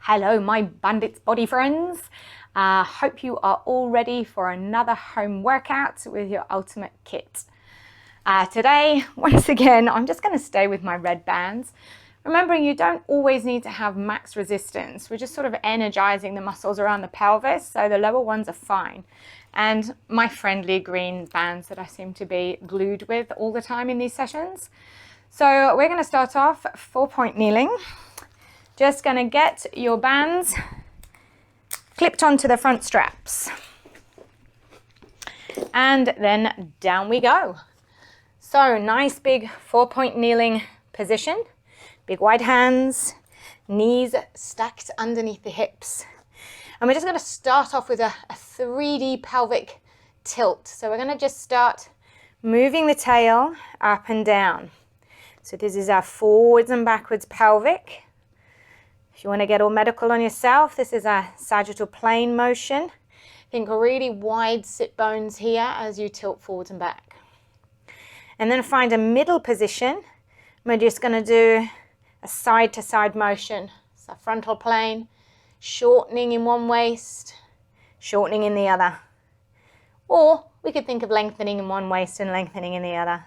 Hello, my Bandits body friends. Hope you are all ready for another home workout with your Ultimate Kit. Today, once again, I'm just going to stay with my red bands. Remembering you don't always need to have max resistance. We're just sort of energizing the muscles around the pelvis, so the lower ones are fine. And my friendly green bands that I seem to be glued with all the time in these sessions. So we're going to start off 4-point kneeling. Just going to get your bands clipped onto the front straps. And then down we go. So nice big 4-point kneeling position. Big wide hands, knees stacked underneath the hips. And we're just going to start off with a 3D pelvic tilt. So we're going to just start moving the tail up and down. So this is our forwards and backwards pelvic. If you want to get all medical on yourself, this is a sagittal plane motion. Think really wide sit bones here as you tilt forwards and back. And then find a middle position. We're just going to do a side to side motion. So frontal plane, shortening in one waist, shortening in the other. Or we could think of lengthening in one waist and lengthening in the other.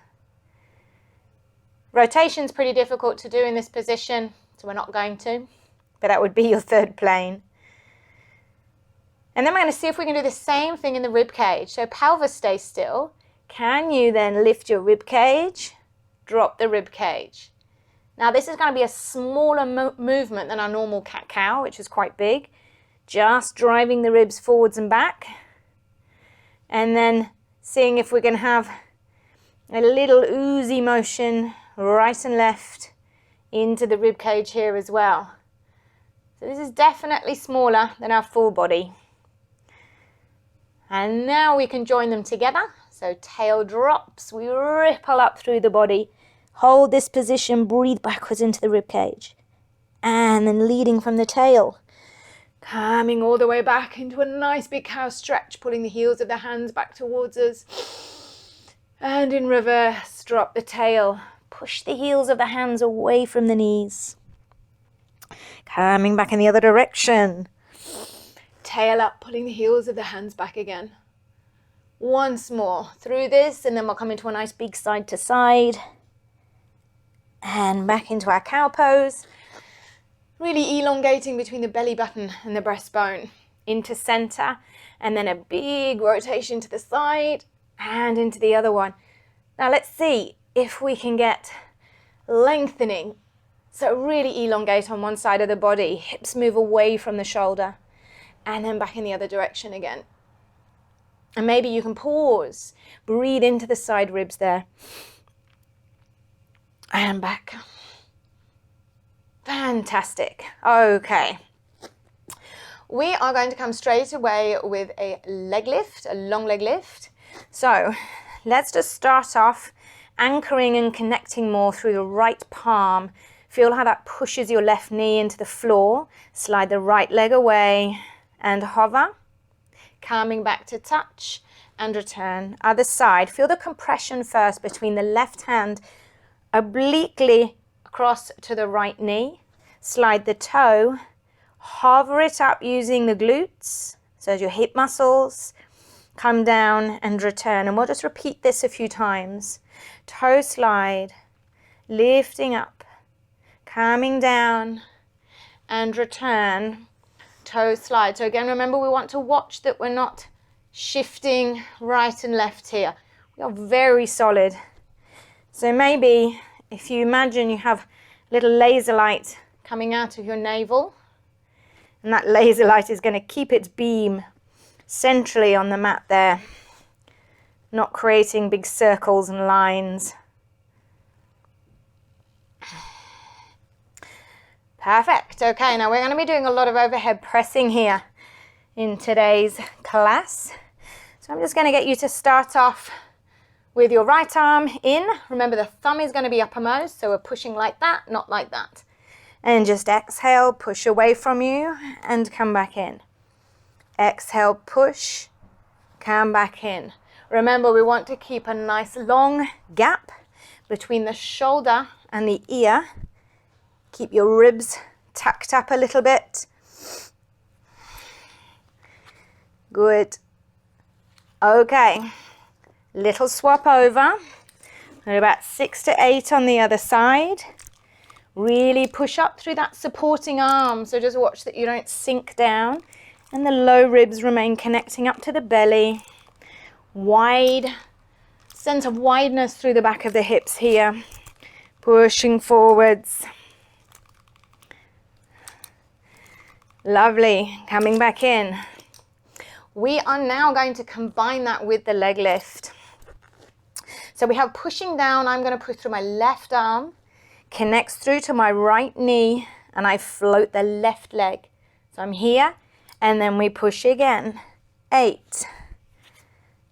Rotation's pretty difficult to do in this position, so we're not going to, but that would be your third plane. And then we're going to see if we can do the same thing in the rib cage. So pelvis stays still. Can you then lift your rib cage, drop the rib cage? Now this is going to be a smaller movement than our normal cat-cow, which is quite big. Just driving the ribs forwards and back. And then seeing if we can have a little oozy motion right and left into the rib cage here as well. So this is definitely smaller than our full body. And now we can join them together. So tail drops, we ripple up through the body. Hold this position, breathe backwards into the rib cage. And then leading from the tail. Coming all the way back into a nice big cow stretch, pulling the heels of the hands back towards us. And in reverse, drop the tail. Push the heels of the hands away from the knees. Coming back in the other direction. Tail up, pulling the heels of the hands back again. Once more through this, and then we'll come into a nice big side to side. And back into our cow pose. Really elongating between the belly button and the breastbone. Into center, and then a big rotation to the side and into the other one. Now let's see if we can get lengthening. So really elongate on one side of the body. Hips move away from the shoulder. And then back in the other direction again. And maybe you can pause. Breathe into the side ribs there. And back. Fantastic. Okay. We are going to come straight away with a leg lift, a long leg lift. So let's just start off anchoring and connecting more through the right palm. Feel how that pushes your left knee into the floor. Slide the right leg away and hover. Coming back to touch and return. Other side. Feel the compression first between the left hand obliquely across to the right knee. Slide the toe. Hover it up using the glutes. So your hip muscles. Come down and return. And we'll just repeat this a few times. Toe slide. Lifting up. Coming down and return. Toe slide. So again, remember we want to watch that we're not shifting right and left here. We are very solid. So maybe if you imagine you have a little laser light coming out of your navel, and that laser light is going to keep its beam centrally on the mat there, not creating big circles and lines. Perfect. Okay, now we're going to be doing a lot of overhead pressing here in today's class. So I'm just going to get you to start off with your right arm in. Remember the thumb is going to be uppermost, so we're pushing like that, not like that. And just exhale, push away from you and come back in. Exhale, push, come back in. Remember, we want to keep a nice long gap between the shoulder and the ear. Keep your ribs tucked up a little bit. Good. Okay, little swap over. And about 6 to 8 on the other side. Really push up through that supporting arm. So just watch that you don't sink down. And the low ribs remain connecting up to the belly. Wide, sense of wideness through the back of the hips here. Pushing forwards. Lovely. Coming back in. We are now going to combine that with the leg lift. So we have pushing down. I'm going to push through my left arm, connects through to my right knee, and I float the left leg. So I'm here, and then we push again. 8,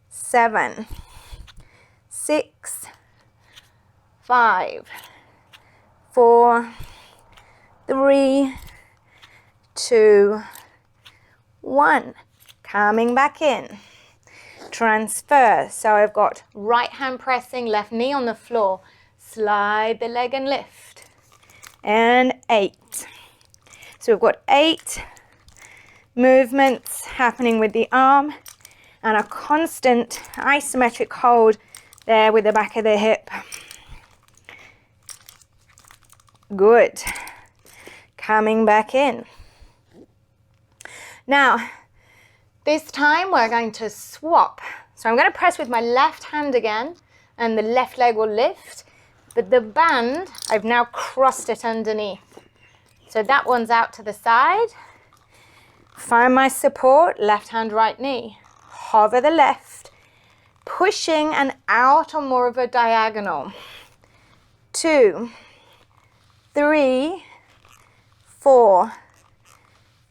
7, 6, 5, 4, 3, 2, 1. Coming back in. Transfer. So I've got right hand pressing, left knee on the floor. Slide the leg and lift. And 8. So we've got 8 movements happening with the arm and a constant isometric hold there with the back of the hip. Good. Coming back in. Now, this time we're going to swap. So I'm going to press with my left hand again and the left leg will lift. But the band, I've now crossed it underneath. So that one's out to the side. Find my support, left hand, right knee. Hover the left, pushing and out on more of a diagonal. 2, 3, 4,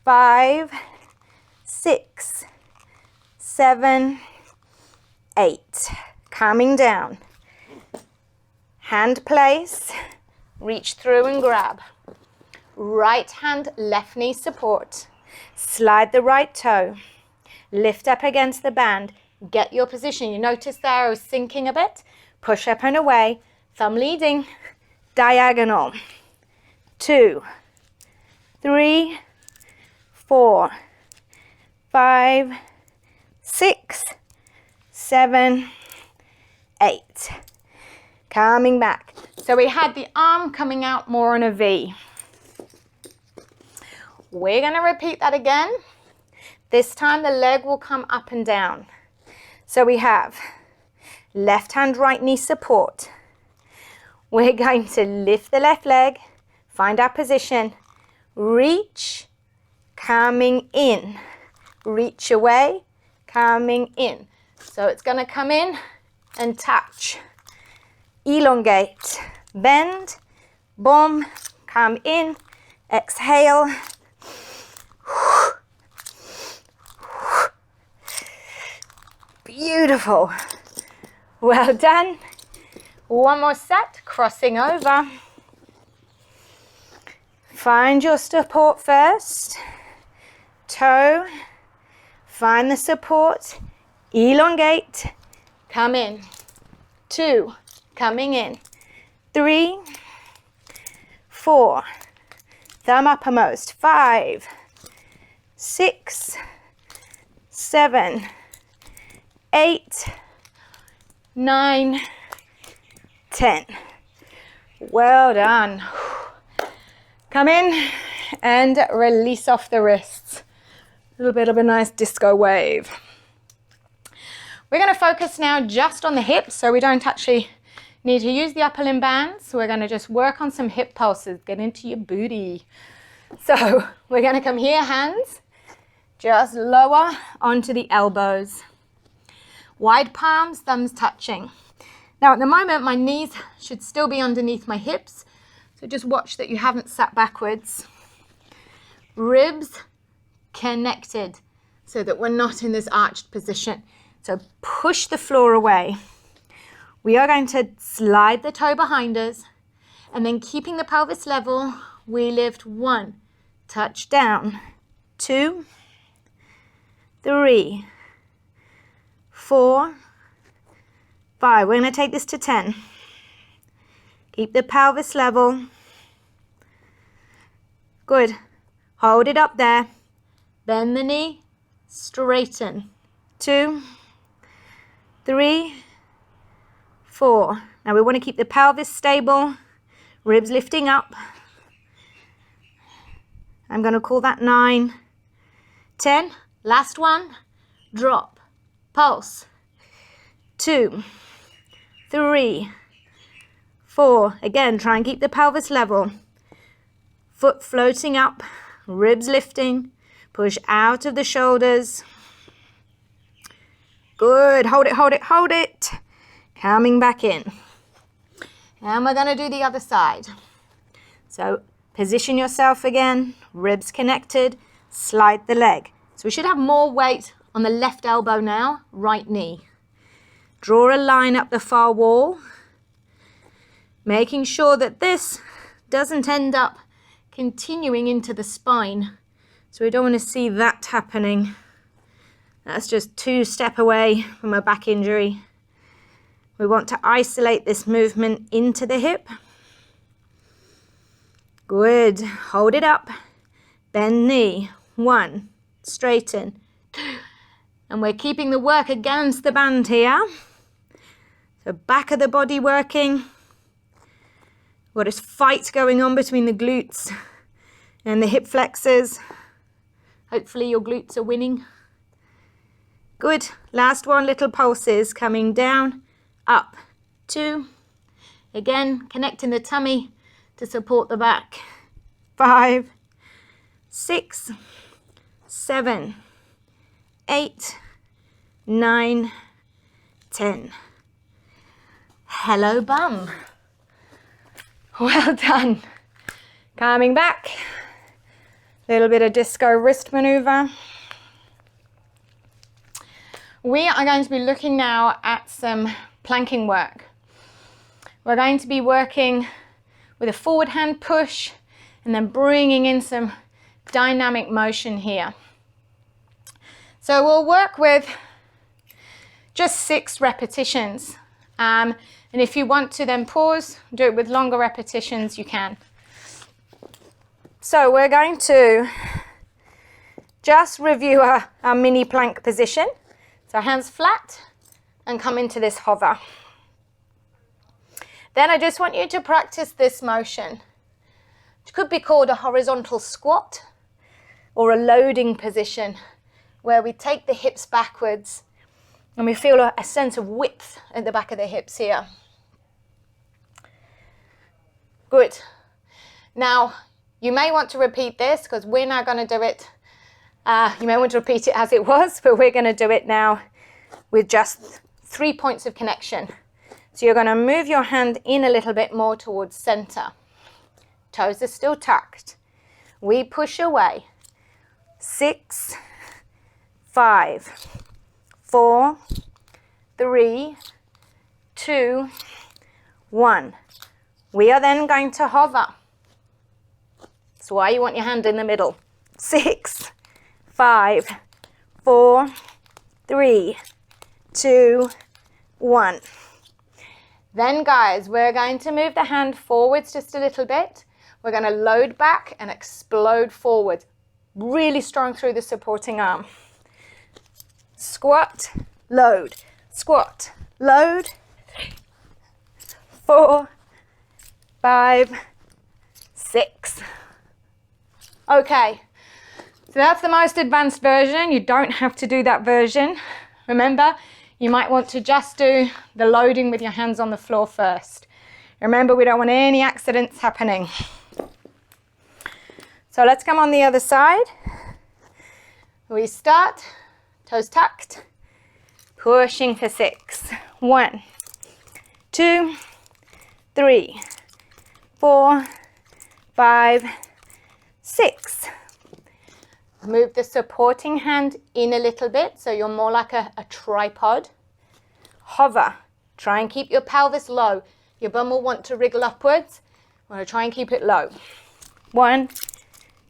5, 6, 7, 8. Coming down. Hand place, reach through and grab. Right hand, left knee support. Slide the right toe. Lift up against the band. Get your position. You notice there I was sinking a bit. Push up and away. Thumb leading. Diagonal. 2, 3, 4, 5, 6, 7, 8. Coming back. So we had the arm coming out more on a V. We're going to repeat that again. This time the leg will come up and down. So we have left hand, right knee support. We're going to lift the left leg, find our position, reach, coming in, reach away, coming in. So it's going to come in and touch. Elongate, bend, boom, come in, exhale. Beautiful. Well done. One more set, crossing over. Find your support first. Toe. Find the support. Elongate. Come in. 2. Coming in. 3. 4. Thumb uppermost. 5. 6. 7. 8. 9. 10. Well done. Come in and release off the wrists. A little bit of a nice disco wave. We're going to focus now just on the hips, so we don't actually need to use the upper limb bands. So we're going to just work on some hip pulses, get into your booty. So we're going to come here, hands, just lower onto the elbows. Wide palms, thumbs touching. Now at the moment, my knees should still be underneath my hips. So just watch that you haven't sat backwards. Ribs connected so that we're not in this arched position. So push the floor away. We are going to slide the toe behind us and then keeping the pelvis level, we lift 1, touch down, 2, 3, 4, 5. We're going to take this to 10. Keep the pelvis level. Good. Hold it up there. Bend the knee, straighten. 2, 3, 4. Now we want to keep the pelvis stable, ribs lifting up. I'm going to call that 9, 10. Last one, drop, pulse. 2, 3, 4. Again, try and keep the pelvis level. Foot floating up, ribs lifting, push out of the shoulders. Good, hold it, hold it, hold it. Coming back in. And we're going to do the other side. So position yourself again, ribs connected, slide the leg. So we should have more weight on the left elbow now, right knee. Draw a line up the far wall, making sure that this doesn't end up continuing into the spine. So we don't want to see that happening. That's just 2 steps away from a back injury. We want to isolate this movement into the hip. Good. Hold it up. Bend knee. 1. Straighten. 2. And we're keeping the work against the band here. So back of the body working. Got this fight going on between the glutes and the hip flexors. Hopefully your glutes are winning. Good. Last one, little pulses coming down, up. 2. Again, connecting the tummy to support the back. 5, 6, 7, 8, 9, 10. Hello, bum. Well done. Coming back. A little bit of disco wrist maneuver. We are going to be looking now at some planking work. We're going to be working with a forward hand push and then bringing in some dynamic motion here. So we'll work with just 6 repetitions. And if you want to then pause, do it with longer repetitions, you can. So we're going to just review our mini plank position. So hands flat and come into this hover. Then I just want you to practice this motion, which could be called a horizontal squat or a loading position, where we take the hips backwards and we feel a sense of width at the back of the hips here. Good. Now, you may want to repeat this because we're now going to do it. You may want to repeat it as it was, but we're going to do it now with just 3 points of connection. So you're going to move your hand in a little bit more towards center. Toes are still tucked. We push away. 6, 5, 4, 3, 2, 1. We are then going to hover. That's why you want your hand in the middle. 6, 5, 4, 3, 2, 1. Then guys, we're going to move the hand forwards just a little bit. We're going to load back and explode forward. Really strong through the supporting arm. Squat, load, squat, load. 4, 5, 6. Okay, so that's the most advanced version. You don't have to do that version. Remember, you might want to just do the loading with your hands on the floor first. Remember, we don't want any accidents happening. So let's come on the other side. We start, toes tucked, pushing for 6. 1, 2, 3, 4, 5, 6. Move the supporting hand in a little bit so you're more like a tripod. Hover. Try and keep your pelvis low. Your bum will want to wriggle upwards. You want to try and keep it low. 1,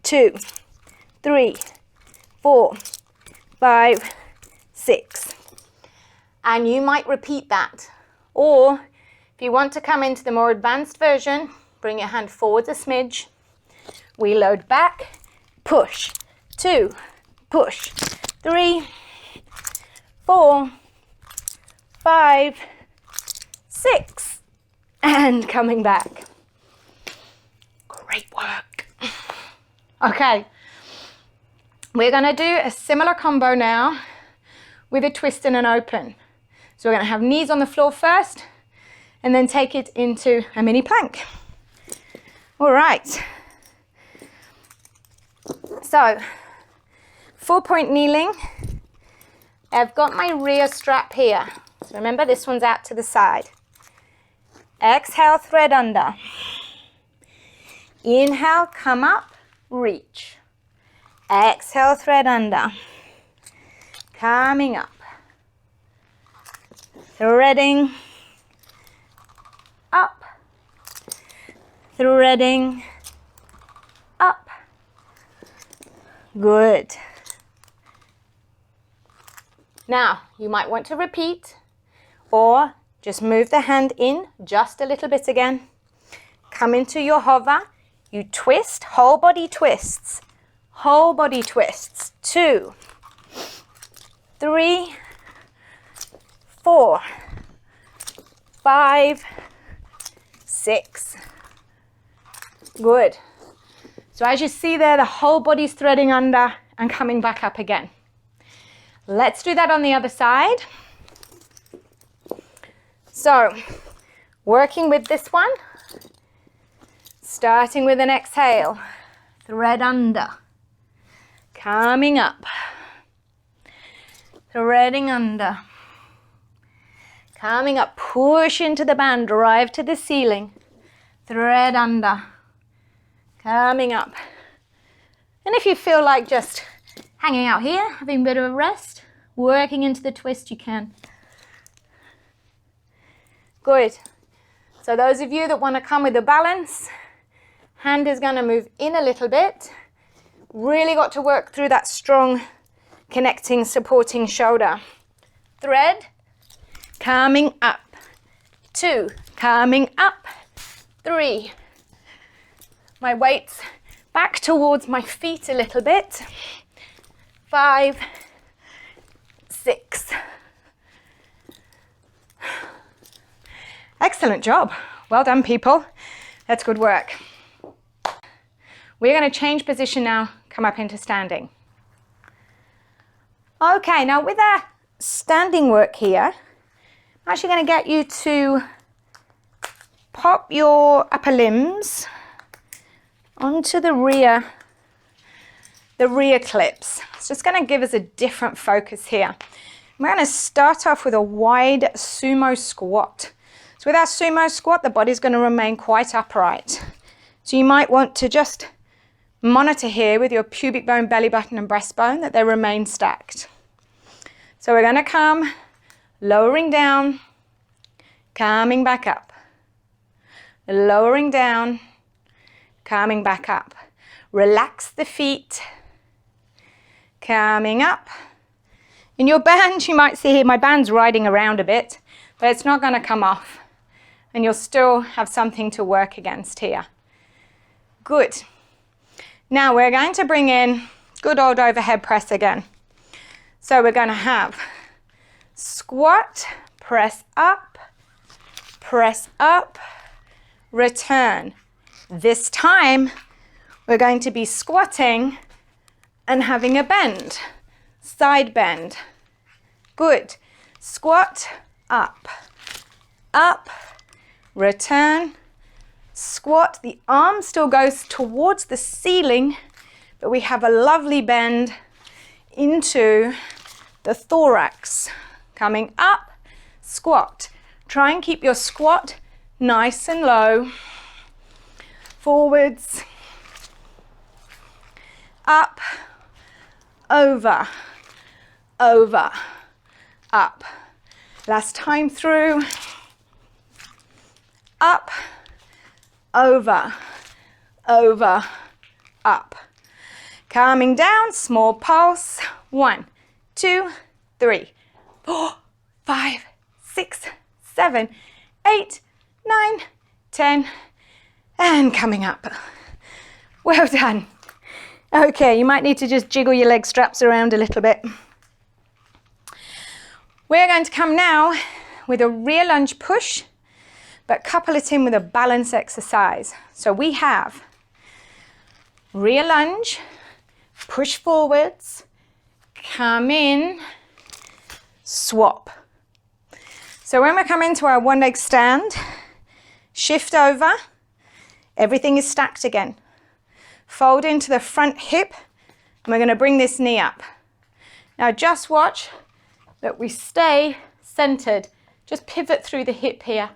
2, 3, 4, 5, 6. And you might repeat that. Or if you want to come into the more advanced version, bring your hand forwards a smidge. We load back, push, 2, push, 3, 4, 5, 6, and coming back. Great work. Okay, we're gonna do a similar combo now with a twist and an open. So we're gonna have knees on the floor first and then take it into a mini plank. All right. So, 4-point kneeling. I've got my rear strap here. So remember, this one's out to the side. Exhale, thread under. Inhale, come up, reach. Exhale, thread under. Coming up. Threading up. Threading up. Good. Now, you might want to repeat or just move the hand in just a little bit again. Come into your hover. You twist, whole body twists. Whole body twists. 2, 3, 4, 5, 6. Good. So as you see there, the whole body's threading under and coming back up again. Let's do that on the other side. So, working with this one, starting with an exhale, thread under, coming up, threading under, coming up, push into the band, drive to the ceiling, thread under, coming up. And if you feel like just hanging out here, having a bit of a rest, working into the twist, you can. Good. So those of you that want to come with a balance, hand is going to move in a little bit. Really got to work through that strong connecting, supporting shoulder. Thread, coming up. 2, coming up. 3. My weight's back towards my feet a little bit. 5, 6. Excellent job. Well done, people. That's good work. We're going to change position now, come up into standing. Okay, now with our standing work here, I'm actually going to get you to pop your upper limbs onto the rear clips. It's just going to give us a different focus here. We're going to start off with a wide sumo squat. So with our sumo squat, the body's going to remain quite upright. So you might want to just monitor here with your pubic bone, belly button and breastbone that they remain stacked. So we're going to come, lowering down, coming back up. Lowering down, coming back up. Relax the feet, coming up. In your band, you might see here, my band's riding around a bit, but it's not going to come off. And you'll still have something to work against here. Good. Now we're going to bring in good old overhead press again. So we're going to have squat, press up, return. This time we're going to be squatting and having a bend, side bend. Good. Squat, up, return, squat. The arm still goes towards the ceiling, but we have a lovely bend into the thorax. Coming up, squat. Try and keep your squat nice and low. Forwards, up, over, up. Last time through. Up, over, up. Calming down, small pulse. 1, 2, 3, 4, 5, 6, 7, 8, 9, 10, and coming up. Well done. Okay, you might need to just jiggle your leg straps around a little bit. We're going to come now with a rear lunge push, but couple it in with a balance exercise. So we have rear lunge, push forwards, come in, swap. So when we come into our one leg stand, shift over, everything is stacked again. Fold into the front hip, and we're going to bring this knee up. Now just watch that we stay centered. Just pivot through the hip here.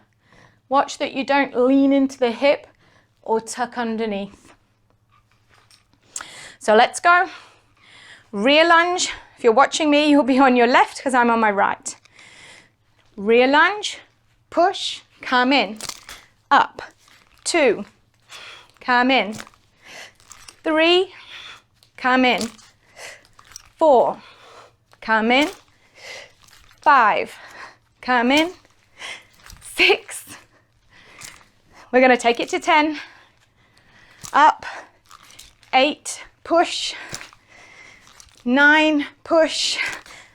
Watch that you don't lean into the hip or tuck underneath. So let's go. Rear lunge. If you're watching me, you'll be on your left because I'm on my right. Rear lunge, push, come in, up, 2, come in, 3, come in, 4, come in, 5, come in, 6, we're going to take it to 10, up, 8, push, 9, push,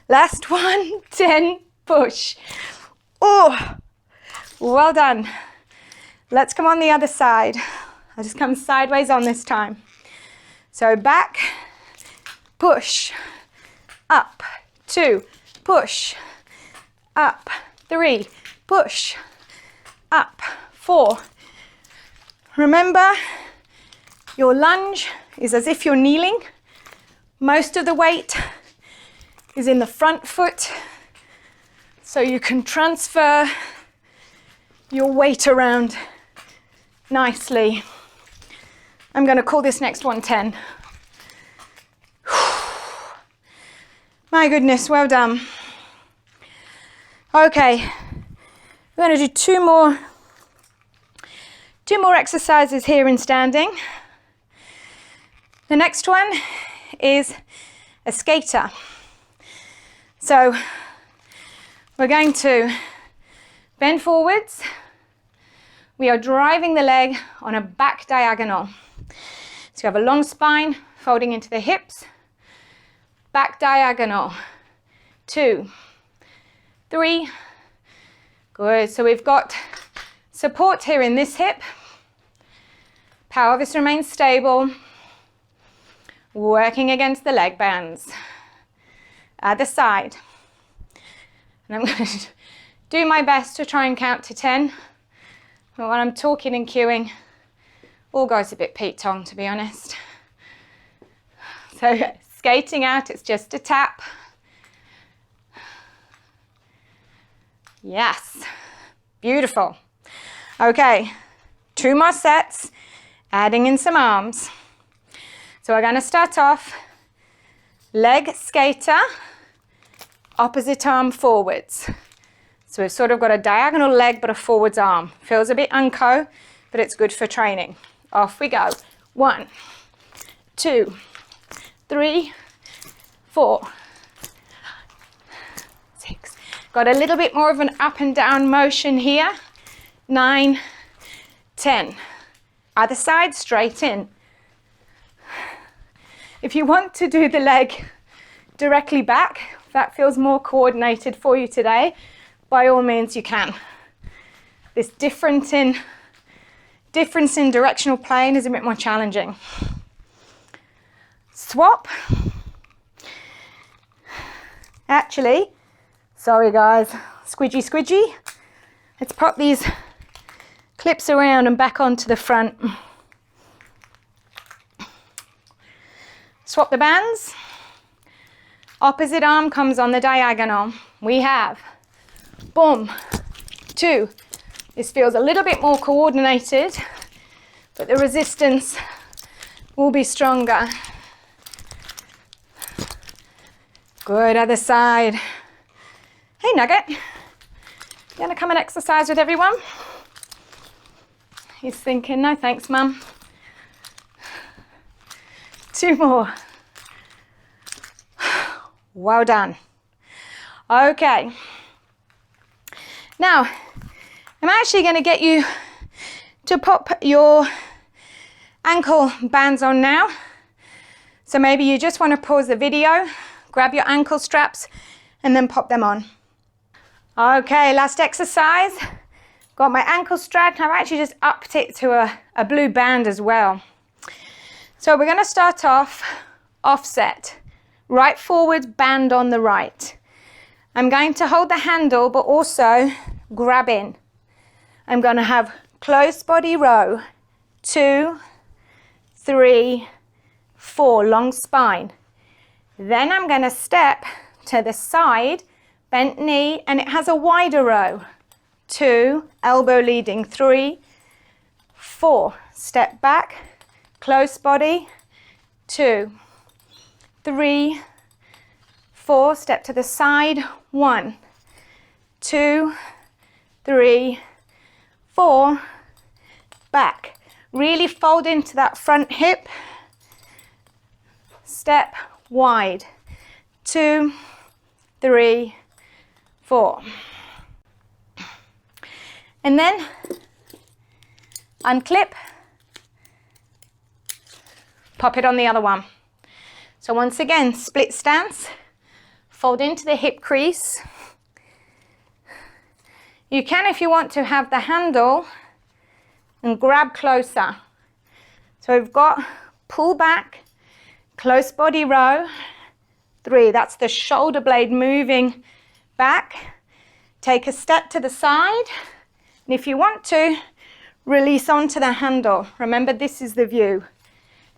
last one, 10, push. Oh, well done. Let's come on the other side. I'll just come sideways on this time. So back, push, up, 2, push, up, 3, push, up, 4. Remember, your lunge is as if you're kneeling. Most of the weight is in the front foot, so you can transfer your weight around nicely. I'm going to call this next one 10. My goodness, well done. Okay, we're going to do two more exercises here in standing. The next one is a skater. So we're going to bend forwards. We are driving the leg on a back diagonal. So you have a long spine folding into the hips. Back diagonal. 2, 3. Good. So we've got support here in this hip. Pelvis remains stable. Working against the leg bands. Other side. And I'm going to do my best to try and count to 10. But when I'm talking and cueing, all goes a bit Pete Tong, to be honest. So skating out, it's just a tap. Yes, beautiful. Okay, 2 more sets, adding in some arms. So we're going to start off leg skater, opposite arm forwards. So we've sort of got a diagonal leg but a forwards arm. Feels a bit unco, but it's good for training. Off we go. 1, 2, 3, 4, 6. Got a little bit more of an up and down motion here. 9, 10. Other side, straight in. If you want to do the leg directly back, if that feels more coordinated for you today, by all means you can. This difference in directional plane is a bit more challenging. Swap. Actually, sorry guys, squidgy. Let's pop these clips around and back onto the front. Swap the bands. Opposite arm comes on the diagonal. We have, boom, 2. This feels a little bit more coordinated, but the resistance will be stronger. Good, other side. Hey Nugget, you gonna come and exercise with everyone? He's thinking, no thanks, Mum. 2 more. Well done. Okay. Now, I'm actually going to get you to pop your ankle bands on now. So maybe you just want to pause the video, grab your ankle straps, and then pop them on. Okay, last exercise. Got my ankle strapped. I've actually just upped it to a blue band as well. So we're going to start off offset. Right forward, band on the right. I'm going to hold the handle, but also grab in. I'm going to have close body row. 2, 3, 4, long spine. Then I'm going to step to the side, bent knee, and it has a wider row. 2, elbow leading, 3, 4, step back, close body, 2, 3, 4, step to the side, 1, 2, 3, 4, back. Really fold into that front hip, step wide, 2, 3, 4. And then unclip, pop it on the other one. So once again, split stance, fold into the hip crease. You can, if you want to, have the handle and grab closer. So we've got pull back, close body row, 3. That's the shoulder blade moving back. Take a step to the side. And if you want to, release onto the handle. Remember, this is the view.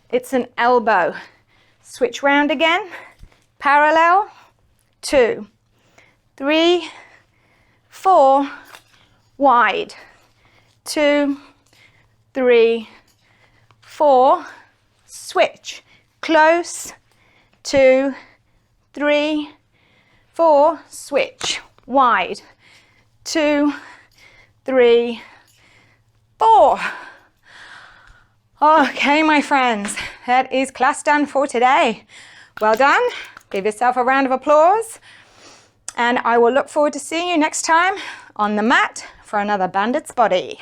It's an elbow. Switch round again. Parallel. 2, 3, 4, wide. 2, 3, 4, switch. Close. 2, 3, 4, switch. Wide. 2, 3, 4. Okay, my friends, that is class done for today. Well done. Give yourself a round of applause. And I will look forward to seeing you next time on the mat for another Bandit's Body.